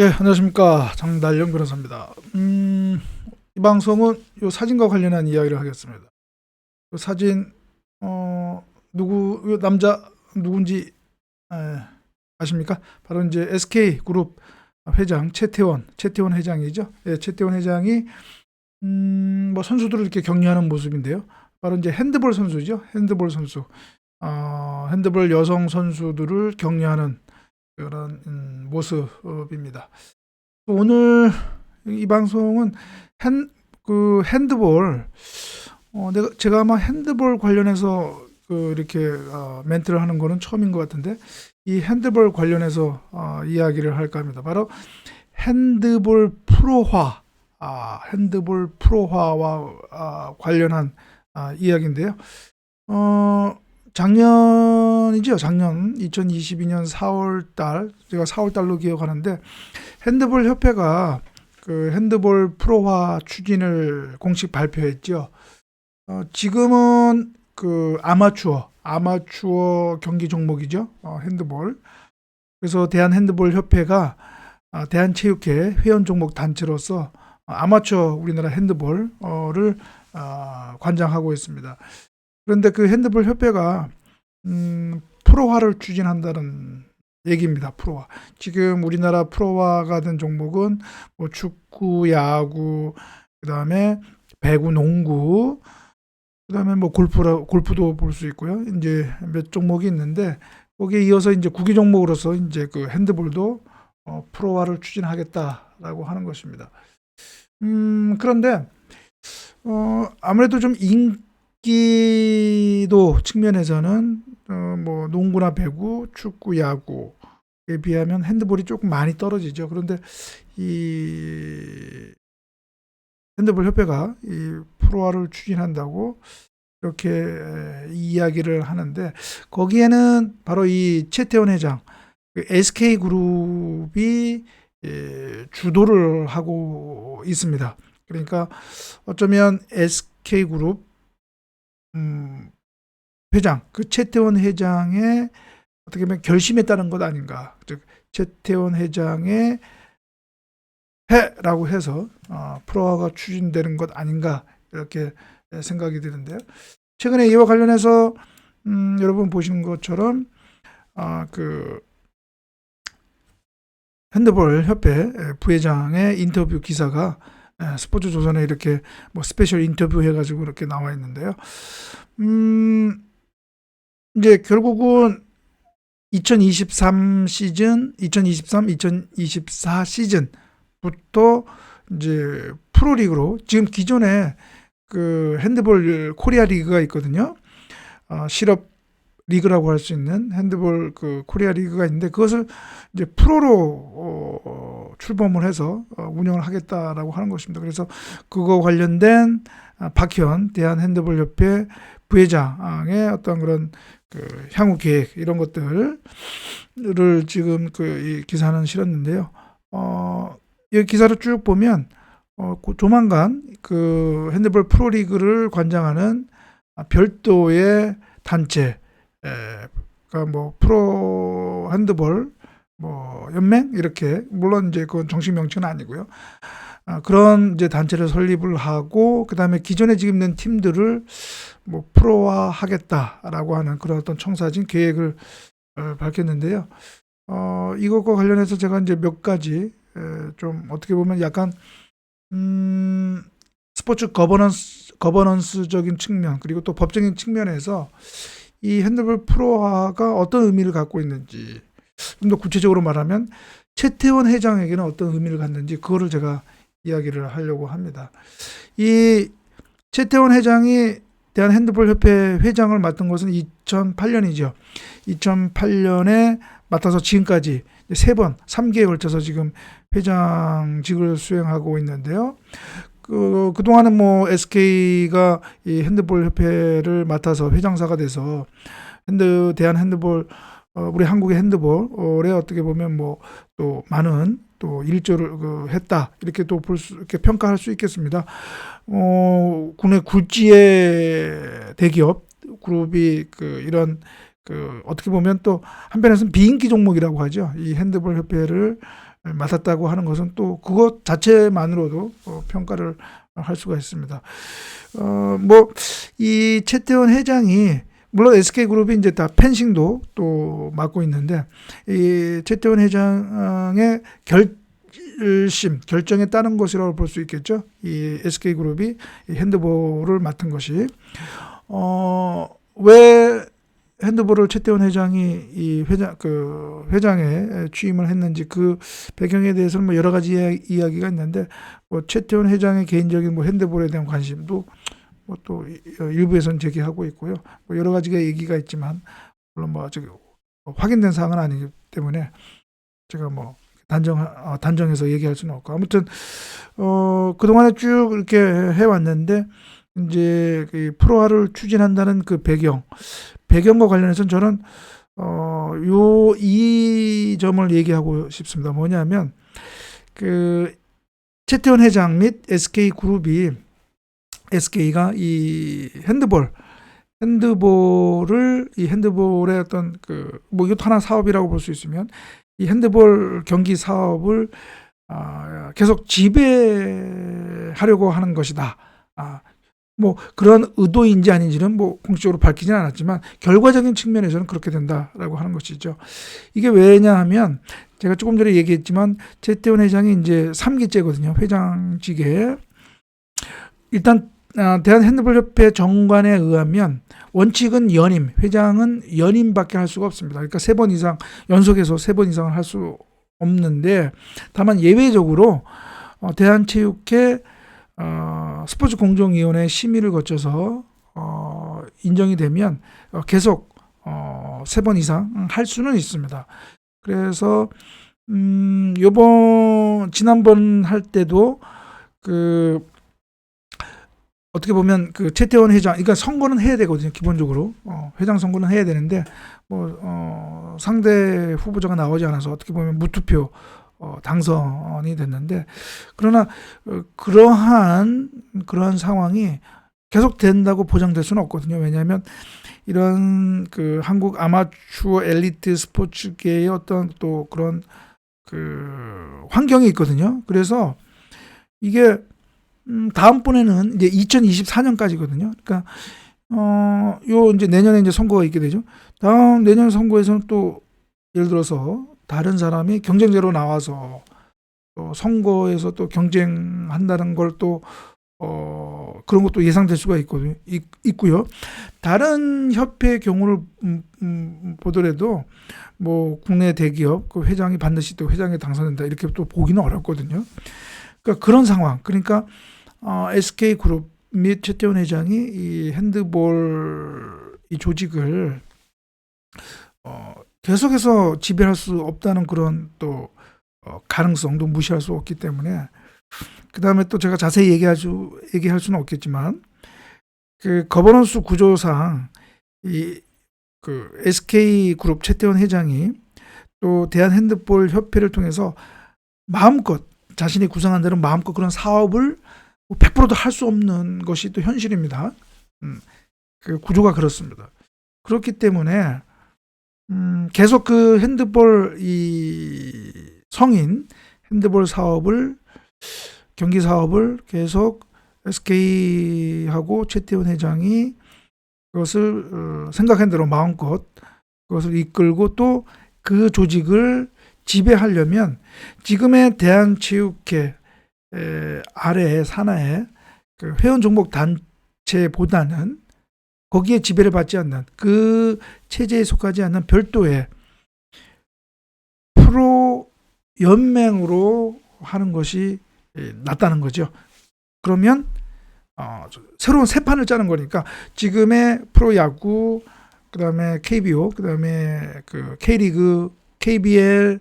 예, 안녕하십니까. 장달령 변호사입니다. 이 방송은 요 사진과 관련한 이야기를 하겠습니다. 요 사진, 요 남자 누군지 에, 아십니까? 바로 이제 SK그룹 회장 최태원 회장이죠. 예, 최태원 회장이 뭐 선수들을 이렇게 격려하는 모습인데요. 바로 이제 핸드볼 선수죠. 핸드볼 선수. 핸드볼 여성 선수들을 격려하는 그런 모습입니다. 오늘 이 방송은 핸드볼, 제가 아마 핸드볼 관련해서 이렇게 멘트를 하는 거는 처음인 것 같은데, 이 핸드볼 관련해서 이야기를 할까 합니다. 바로 핸드볼 프로화, 핸드볼 프로화와 관련한 이야기인데요. 작년이죠. 작년 2022년 4월 달, 제가 4월 달로 기억하는데, 핸드볼 협회가 그 핸드볼 프로화 추진을 공식 발표했죠. 지금은 그 아마추어 경기 종목이죠. 핸드볼. 그래서 대한핸드볼협회가 대한체육회 회원 종목 단체로서 아마추어 우리나라 핸드볼을 관장하고 있습니다. 그런데 그 핸드볼 협회가 프로화를 추진한다는 얘기입니다. 프로화. 지금 우리나라 프로화가 된 종목은 뭐 축구, 야구, 그다음에 배구, 농구, 그다음에 뭐 골프도 볼 수 있고요. 이제 몇 종목이 있는데 거기에 이어서 이제 구기 종목으로서 이제 그 핸드볼도 프로화를 추진하겠다라고 하는 것입니다. 그런데 아무래도 좀 인기도 측면에서는 뭐 농구나 배구, 축구, 야구에 비하면 핸드볼이 조금 많이 떨어지죠. 그런데 이 핸드볼 협회가 이 프로화를 추진한다고 이렇게 이야기를 하는데, 거기에는 바로 이 최태원 회장, SK 그룹이 주도를 하고 있습니다. 그러니까 어쩌면 SK 그룹 회장, 그 최태원 회장의 어떻게 보면 결심에 따른 것 아닌가. 즉 최태원 회장의 해라고 해서 프로화가 추진되는 것 아닌가, 이렇게 생각이 드는데요. 최근에 이와 관련해서 여러분 보신 것처럼 그 핸드볼 협회 부회장의 인터뷰 기사가 스포츠조선에 이렇게 뭐 스페셜 인터뷰 해가지고 이렇게 나와 있는데요. 이제 결국은 2023 시즌, 2024 시즌부터 이제 프로리그로, 지금 기존에 그 핸드볼 코리아 리그가 있거든요. 실업 리그라고 할 수 있는 핸드볼 그 코리아 리그가 있는데, 그것을 이제 프로로 출범을 해서 운영을 하겠다라고 하는 것입니다. 그래서 그거 관련된 박현 대한핸드볼협회 부회장의 어떤 그런 그 향후 계획, 이런 것들을 지금 이 기사는 실었는데요. 이 기사를 쭉 보면 조만간 그 핸드볼 프로리그를 관장하는 별도의 단체, 그러니까 뭐 프로 핸드볼 뭐 연맹, 이렇게, 물론 이제 그건 정식 명칭은 아니고요. 그런 이제 단체를 설립을 하고, 그다음에 기존에 지금 있는 팀들을 뭐 프로화하겠다라고 하는 그런 어떤 청사진 계획을 밝혔는데요. 이것과 관련해서 제가 이제 몇 가지 좀 어떻게 보면 약간 스포츠 거버넌스적인 측면, 그리고 또 법적인 측면에서 이 핸드볼 프로화가 어떤 의미를 갖고 있는지, 좀 더 구체적으로 말하면 최태원 회장에게는 어떤 의미를 갖는지, 그거를 제가 이야기를 하려고 합니다. 이 최태원 회장이 대한핸드볼협회 회장을 맡은 것은 2008년이죠. 2008년에 맡아서 지금까지 3기에 걸쳐서 지금 회장직을 수행하고 있는데요. 그동안은 뭐 SK가 이 핸드볼 협회를 맡아서 회장사가 돼서 대한핸드볼, 우리 한국의 핸드볼에 어떻게 보면 뭐 또 많은 또 일조를 했다, 이렇게 또 이렇게 평가할 수 있겠습니다. 국내 굴지의 대기업 그룹이 이런 어떻게 보면 또 한편에서는 비인기 종목이라고 하죠. 이 핸드볼 협회를 맡았다고 하는 것은 또 그것 자체만으로도 평가를 할 수가 있습니다. 이 최태원 회장이 물론 SK그룹이 이제 다 펜싱도 또 맡고 있는데 이 최태원 회장의 결정에 따른 것이라고 볼 수 있겠죠. 이 SK그룹이 핸드볼을 맡은 것이 왜 핸드볼을 최태원 회장이 이 회장에 취임을 했는지 그 배경에 대해서는 뭐 여러 가지 이야기가 있는데 뭐 최태원 회장의 개인적인 뭐 핸드볼에 대한 관심도 뭐 또 일부에서는 제기하고 있고요. 뭐 여러 가지가 얘기가 있지만 물론 뭐 아직 확인된 사항은 아니기 때문에 제가 뭐 단정해서 얘기할 수는 없고 아무튼 그동안에 쭉 이렇게 해왔는데 이제 그 프로화를 추진한다는 그 배경과 관련해서는 저는 이 점을 얘기하고 싶습니다. 뭐냐면 그 최태원 회장 및 SK가 이 핸드볼의 어떤 뭐 이것도 하나 사업이라고 볼 수 있으면 이 핸드볼 경기 사업을 계속 지배하려고 하는 것이다. 뭐 그런 의도인지 아닌지는 뭐 공식적으로 밝히진 않았지만 결과적인 측면에서는 그렇게 된다라고 하는 것이죠. 이게 왜냐하면 제가 조금 전에 얘기했지만 최태원 회장이 이제 3기째거든요. 회장직에. 일단 대한핸드볼협회 정관에 의하면 원칙은 연임, 회장은 연임밖에 할 수가 없습니다. 그러니까 3번 이상 연속해서 3번 이상을 할 수 없는데 다만 예외적으로 대한체육회 스포츠공정위원회 심의를 거쳐서 인정이 되면 계속 3번 이상 할 수는 있습니다. 그래서 지난번 할 때도 어떻게 보면 최태원 회장, 그러니까 선거는 해야 되거든요. 기본적으로 회장 선거는 해야 되는데 상대 후보자가 나오지 않아서 어떻게 보면 무투표 당선이 됐는데 그러나 그러한 상황이 계속 된다고 보장될 수는 없거든요. 왜냐하면 이런 한국 아마추어 엘리트 스포츠계의 어떤 또 그런 환경이 있거든요. 그래서 이게 다음번에는 이제 2024년까지거든요. 그러니까 이제 내년에 이제 선거가 있게 되죠. 내년 선거에서는 또 예를 들어서 다른 사람이 경쟁자로 나와서 또 선거에서 또 경쟁한다는 걸 또 그런 것도 예상될 수가 있고요. 다른 협회의 경우를 보더라도 뭐 국내 대기업 회장이 반드시 또 회장에 당선된다 이렇게 또 보기는 어렵거든요. 그러니까 그런 상황. 그러니까 SK그룹 및 최태원 회장이 이 핸드볼 이 조직을 계속해서 지배할 수 없다는 그런 또 가능성도 무시할 수 없기 때문에 그 다음에 또 제가 자세히 얘기할 수는 없겠지만 거버넌스 구조상 이 SK그룹 최태원 회장이 또 대한핸드볼 협회를 통해서 마음껏 자신이 구상한 대로 마음껏 그런 사업을 100%도 할 수 없는 것이 또 현실입니다. 구조가 그렇습니다. 그렇기 때문에 계속 핸드볼 성인 핸드볼 경기 사업을 계속 SK하고 최태원 회장이 그것을 생각한 대로 마음껏 그것을 이끌고 또 그 조직을 지배하려면 지금의 대한체육회 아래에 산하의 회원 종목 단체보다는 거기에 지배를 받지 않는 그 체제에 속하지 않는 별도의 프로 연맹으로 하는 것이 낫다는 거죠. 그러면 새로운 새 판을 짜는 거니까 지금의 프로야구, 그다음에 KBO, 그다음에 K리그, KBL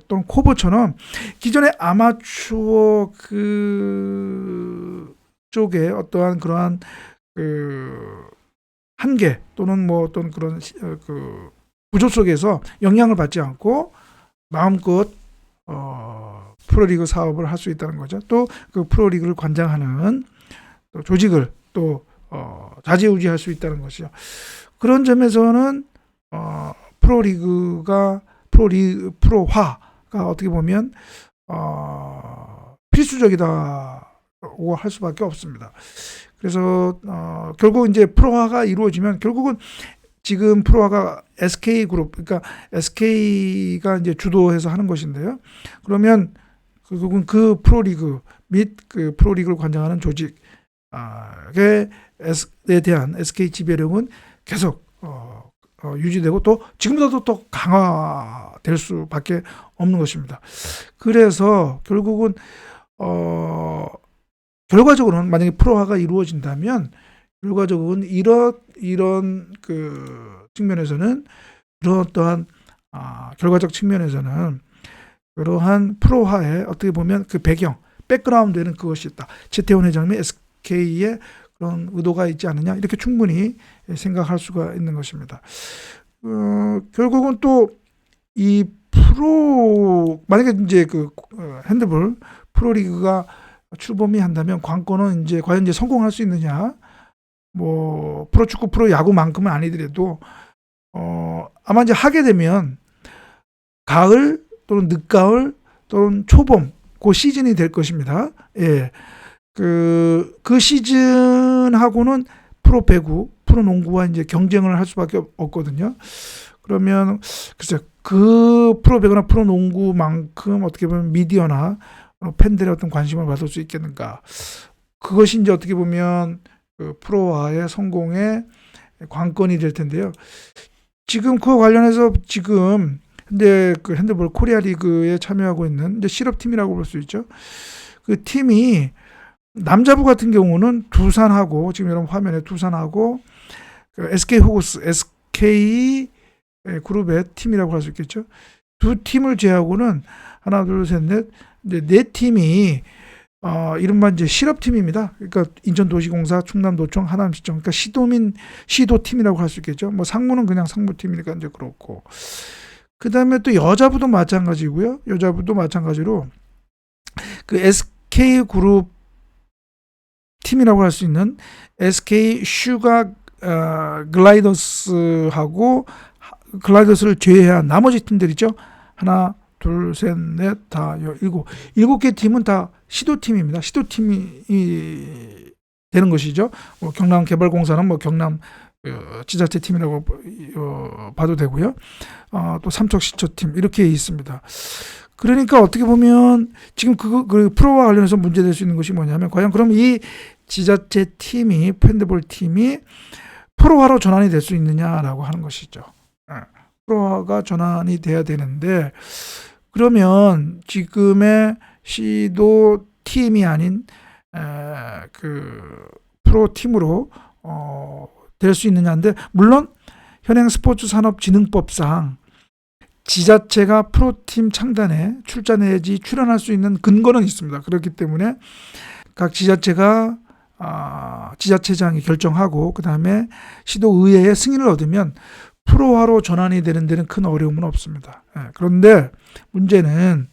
또는 코보처럼 기존의 아마추어 쪽에 어떠한 그러한 한계 또는 뭐 어떤 그런 구조 속에서 영향을 받지 않고 마음껏 프로리그 사업을 할 수 있다는 거죠. 또 그 프로리그를 관장하는 또 조직을 또 좌지우지할 수 있다는 것이죠. 그런 점에서는 프로화가 어떻게 보면 필수적이다고 할 수밖에 없습니다. 그래서 결국 이제 프로화가 이루어지면 결국은 지금 프로화가 SK 그룹, 그러니까 SK가 이제 주도해서 하는 것인데요. 그러면 결국은 그 프로리그 및 그 프로리그를 관장하는 조직에 대한 SK 지배력은 계속 유지되고 또 지금보다도 또 강화될 수밖에 없는 것입니다. 그래서 결국은 결과적으로는 만약에 프로화가 이루어진다면 결과적으로는 이런 그 측면에서는 이런 어떠한 결과적 측면에서는 그러한 프로화의 어떻게 보면 그 배경, 백그라운드에는 그것이 있다. 최태원 회장님의 SK의 그런 의도가 있지 않느냐 이렇게 충분히 생각할 수가 있는 것입니다. 결국은 또 이 만약에 이제 그 핸드볼 프로리그가 출범이 한다면 관건은 이제 과연 이제 성공할 수 있느냐, 뭐 프로축구, 프로야구만큼은 아니더라도 아마 이제 하게 되면 가을 또는 늦가을 또는 초봄 그 시즌이 될 것입니다. 예. 그 시즌하고는 프로 배구, 프로 농구와 이제 경쟁을 할 수밖에 없거든요. 그러면 글쎄 그 프로 배구나 프로 농구만큼 어떻게 보면 미디어나 팬들의 어떤 관심을 받을 수 있겠는가? 그것이 이제 어떻게 보면 그 프로화의 성공의 관건이 될 텐데요. 지금 그와 관련해서 지금 현재 그 핸드볼 코리아 리그에 참여하고 있는 이제 실업팀이라고 볼 수 있죠. 그 팀이 남자부 같은 경우는 두산하고 지금 여러분 화면에 두산하고 그 SK 호그스, SK 그룹의 팀이라고 할 수 있겠죠. 두 팀을 제외하고는 하나, 둘, 셋, 넷 이제 네 팀이 이른바 이제 실업팀입니다. 그러니까 인천도시공사, 충남도청, 하남시청, 그러니까 시도팀이라고 할 수 있겠죠. 뭐 상무는 그냥 상무팀이니까 이제 그렇고. 그 다음에 또 여자부도 마찬가지고요. 여자부도 마찬가지로 그 SK 그룹 팀이라고 할 수 있는 SK 슈가 글라이더스하고 글라이더스를 제외한 나머지 팀들 있죠. 하나, 둘, 셋, 넷, 다, 일곱 개 팀은 다 시도팀입니다. 시도팀이 되는 것이죠. 뭐 경남개발공사는 뭐 경남 지자체 팀이라고 봐도 되고요. 또 삼척시초팀 이렇게 있습니다. 그러니까 어떻게 보면 지금 그 프로와 관련해서 문제될 수 있는 것이 뭐냐면 과연 그럼 이 지자체 팀이 핸드볼 팀이 프로화로 전환이 될 수 있느냐라고 하는 것이죠. 프로화가 전환이 돼야 되는데 그러면 지금의 시도 팀이 아닌 그 프로 팀으로 될 수 있느냐인데 물론 현행 스포츠산업진흥법상 지자체가 프로팀 창단에 출자 내지 출연할 수 있는 근거는 있습니다. 그렇기 때문에 각 지자체가 지자체장이 결정하고 그 다음에 시도의회의 승인을 얻으면 프로화로 전환이 되는 데는 큰 어려움은 없습니다. 그런데 문제는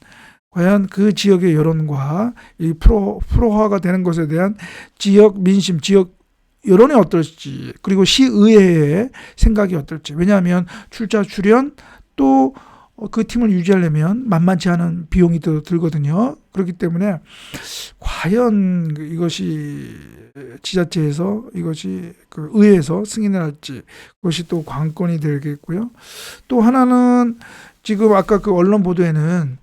과연 그 지역의 여론과 이 프로화가 되는 것에 대한 지역 민심, 지역 여론이 어떨지 그리고 시의회의 생각이 어떨지. 왜냐하면 출자 출연 또 그 팀을 유지하려면 만만치 않은 비용이 또 들거든요. 그렇기 때문에 과연 이것이 지자체에서 이것이 그 의회에서 승인을 할지 그것이 또 관건이 되겠고요. 또 하나는 지금 아까 그 언론 보도에는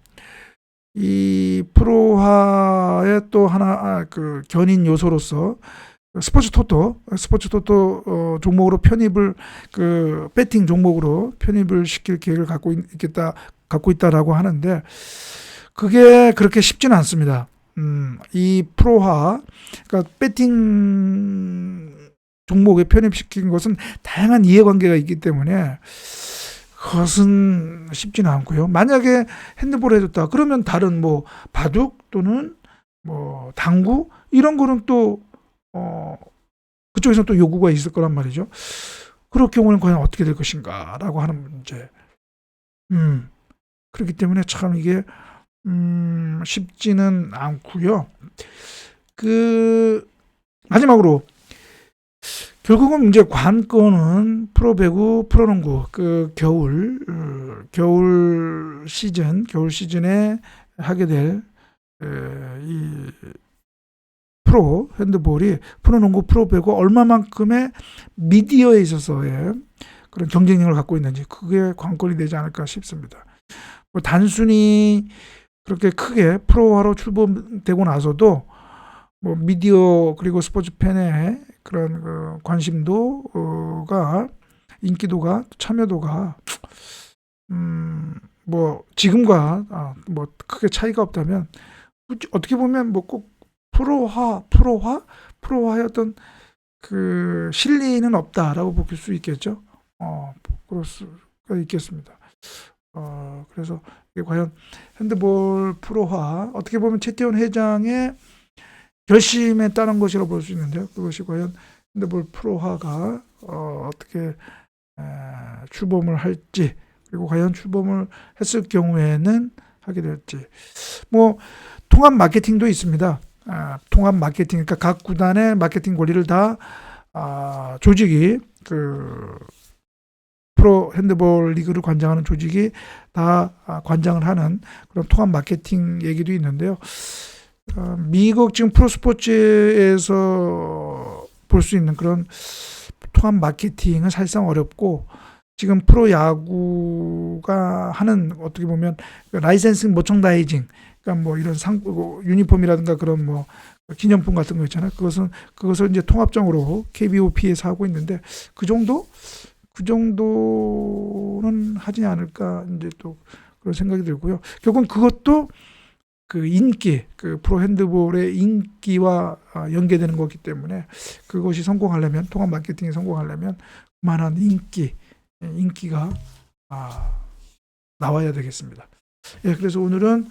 이 프로화의 또 하나 그 견인 요소로서 스포츠 토토 종목으로 편입을 그 배팅 종목으로 편입을 시킬 계획을 갖고 있다라고 하는데 그게 그렇게 쉽지는 않습니다. 이 프로화 그러니까 배팅 종목에 편입시킨 것은 다양한 이해관계가 있기 때문에 그것은 쉽지는 않고요. 만약에 핸드볼을 해줬다 그러면 다른 뭐 바둑 또는 뭐 당구 이런 거는 또 그쪽에서 또 요구가 있을 거란 말이죠. 그럴 경우는 과연 어떻게 될 것인가라고 하는 문제. 그렇기 때문에 참 이게 쉽지는 않고요. 그 마지막으로 결국은 이제 관건은 프로배구, 프로농구 그 겨울 시즌에 하게 될 이 프로 핸드볼이 프로농구, 프로배구 얼마만큼의 미디어에 있어서의 그런 경쟁력을 갖고 있는지 그게 관건이 되지 않을까 싶습니다. 뭐 단순히 그렇게 크게 프로화로 출범되고 나서도 뭐 미디어 그리고 스포츠 팬의 그런 그 관심도가 인기도가 참여도가 뭐 지금과 뭐 크게 차이가 없다면 어떻게 보면 뭐 꼭 프로화의 어떤 그 실리는 없다라고 볼 수 있겠죠. 그럴 수가 있겠습니다. 그래서 이게 과연 핸드볼 프로화 어떻게 보면 최태원 회장의 결심에 따른 것이라고 볼 수 있는데요. 그것이 과연 핸드볼 프로화가 어떻게 출범을 할지 그리고 과연 출범을 했을 경우에는 하게 될지 뭐 통합 마케팅도 있습니다. 통합 마케팅 그러니까 각 구단의 마케팅 권리를 다 조직이 그 프로 핸드볼 리그를 관장하는 조직이 다 관장을 하는 그런 통합 마케팅 얘기도 있는데요. 미국 지금 프로스포츠에서 볼 수 있는 그런 통합 마케팅은 사실상 어렵고 지금 프로야구가 하는 어떻게 보면 라이센싱 머천다이징 그러니까 뭐 이런 유니폼이라든가 그런 뭐 기념품 같은 거 있잖아요. 그것을 이제 통합적으로 KBOP에서 하고 있는데 그 정도는 하지 않을까 이제 또 그런 생각이 들고요. 결국은 그것도 그 인기, 그 프로 핸드볼의 인기와 연계되는 거기 때문에 그것이 성공하려면 통합 마케팅이 성공하려면 그만한 인기가 나와야 되겠습니다. 예, 그래서 오늘은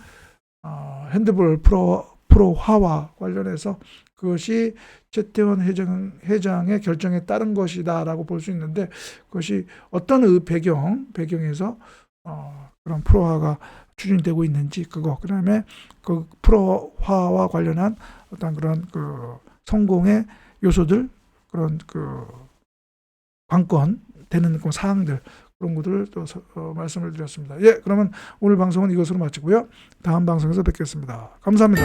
핸드볼 프로화와 관련해서 그것이 최태원 회장의 결정에 따른 것이다라고 볼 수 있는데 그것이 어떤 배경에서 그런 프로화가 추진되고 있는지 그다음에 그 프로화와 관련한 어떤 그런 그 성공의 요소들 그런 그 관건 되는 그 사항들 그런 것들을 또 말씀을 드렸습니다. 예, 그러면 오늘 방송은 이것으로 마치고요. 다음 방송에서 뵙겠습니다. 감사합니다.